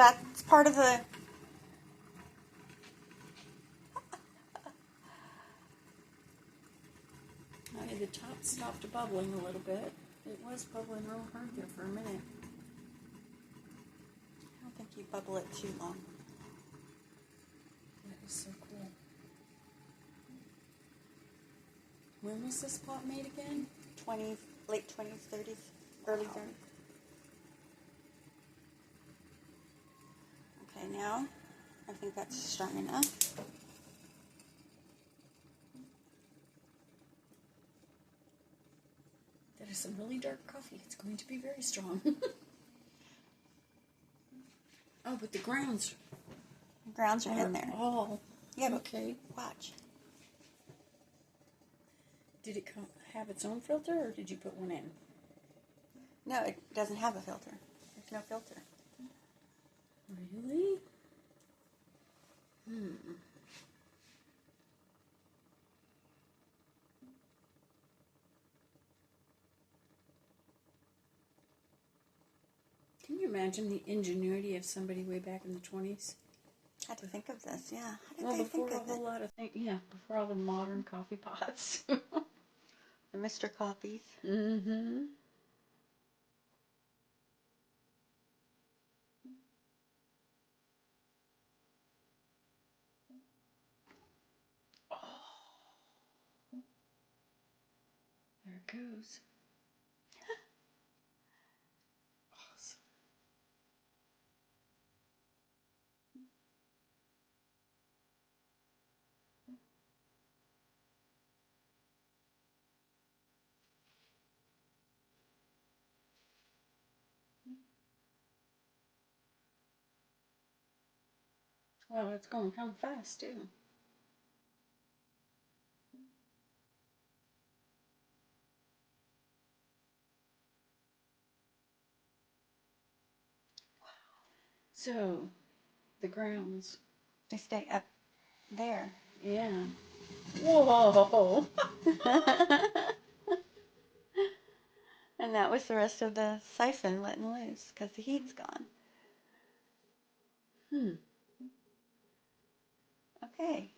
That's part of the... Okay, the top stopped bubbling a little bit. It was bubbling real hard there for a minute. I don't think you bubble it too long. That is so cool. When was this pot made again? Late 20s, 30s, early 30s. Okay, now I think that's strong enough. That is some really dark coffee. It's going to be very strong. Oh, but the grounds Are in there. Oh, yeah, but okay. Watch. Did it have its own filter, or did you put one in? No, it doesn't have a filter. There's no filter. Really? Can you imagine the ingenuity of somebody way back in the 20s? Had to think of this, yeah. How Well, did they before think a of whole it? lot of things, yeah, before all the modern coffee pots. The Mr. Coffees. Mm-hmm. Oh, there it goes. Awesome. Well, it's going to come fast, too. So, the grounds. They stay up there. Yeah. Whoa! And that was the rest of the siphon letting loose because the heat's gone. Okay.